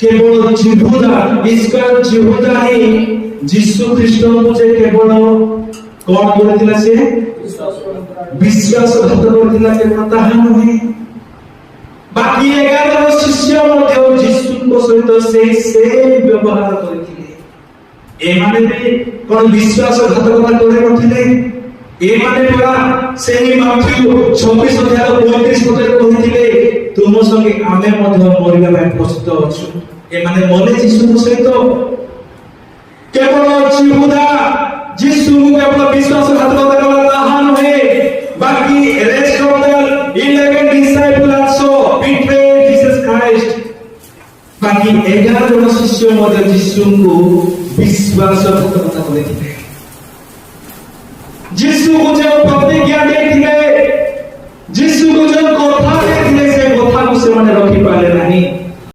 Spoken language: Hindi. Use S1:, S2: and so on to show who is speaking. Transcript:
S1: केवल जिहुदा इसका जिहुदा ही यीशु ख्रीष्ट को जे केवल कौन करथिला से विश्वासघात करथिला केवल ताहा नहे बाकी 11 शिष्य मध्ये यीशु को सहित से व्यवहार करथिले एमाने भी कोन विश्वासघातकता करे नथिले एमाने परा सेही माथ्यू 26 अध्याय 35 पदे कहिथिले तुम संगे आमे मध्ये मरिबा ପାଇଁ प्रस्तुत अछु एमाने मने यीशु को सहित केवल जिहुदा यीशु को केवल विश्वासघातकता कला ताहा नहे बाकी rest of the 11 disciple also betrayed Jesus Christ बाकी 11 जन शिष्य मध्ये यीशु को विश्वासघातकता करिथिले यीशु को जो प्रतिज्ञा देथिले यीशु को जो कथा देथिले से कथा को से माने रखि पाले नाही